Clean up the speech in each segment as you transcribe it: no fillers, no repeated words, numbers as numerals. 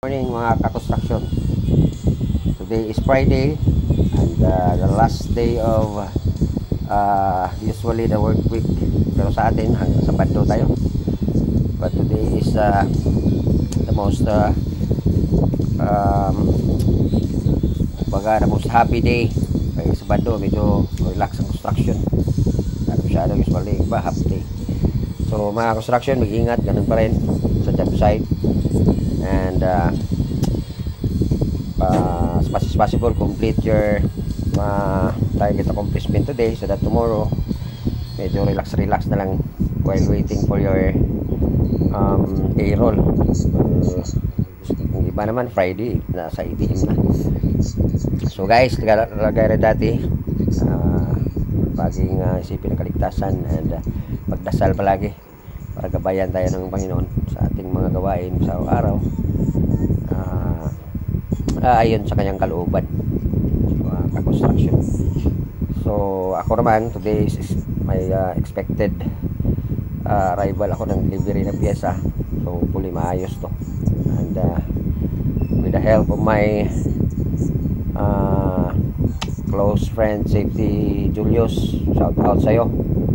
Morning mga ka-construction. Today is Friday and the last day of usually the work week, pero sa atin hanggang Sabado tayo, but today is the most the most happy day. Kaya Sabado medyo relax ang construction, ano masyado usually iba half day. So mga construction, mag-ingat, ganun pa rin sa job site, and as much as possible complete your target accomplishment today, so that tomorrow medyo relax na lang while waiting for your payroll. Yung iba naman Friday nasa ATM na. So guys, lagay rin dati paging isipin ang kaligtasan and magdasal palagi para gabayan tayo ng Panginoon sa ating mga gawain sa araw, ayon sa kanyang kalooban, ka-construction. So ako naman, today is my expected arrival ako ng delivery na pyesa. So hopefully maayos to, and with the help of my close friend Safety Julius, shout out sa'yo.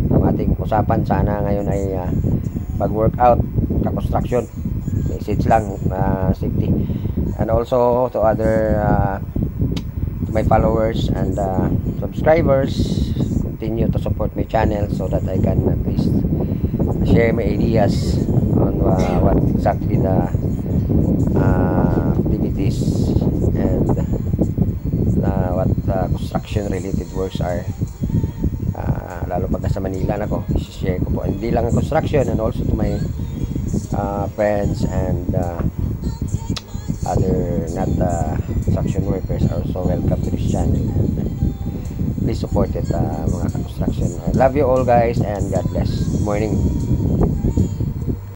Ang ating usapan sana ngayon ay pag-workout, ka-construction, message lang, safety. And also to other to my followers and subscribers, continue to support my channel so that I can at least share my ideas on what exactly the activities and what construction related works are, lalo pag nasa Manila na ko, share ko po hindi lang construction, and also to my friends and other not construction workers are also welcome to this channel, and please support it, mga construction. I love you all guys, and God bless. Good morning.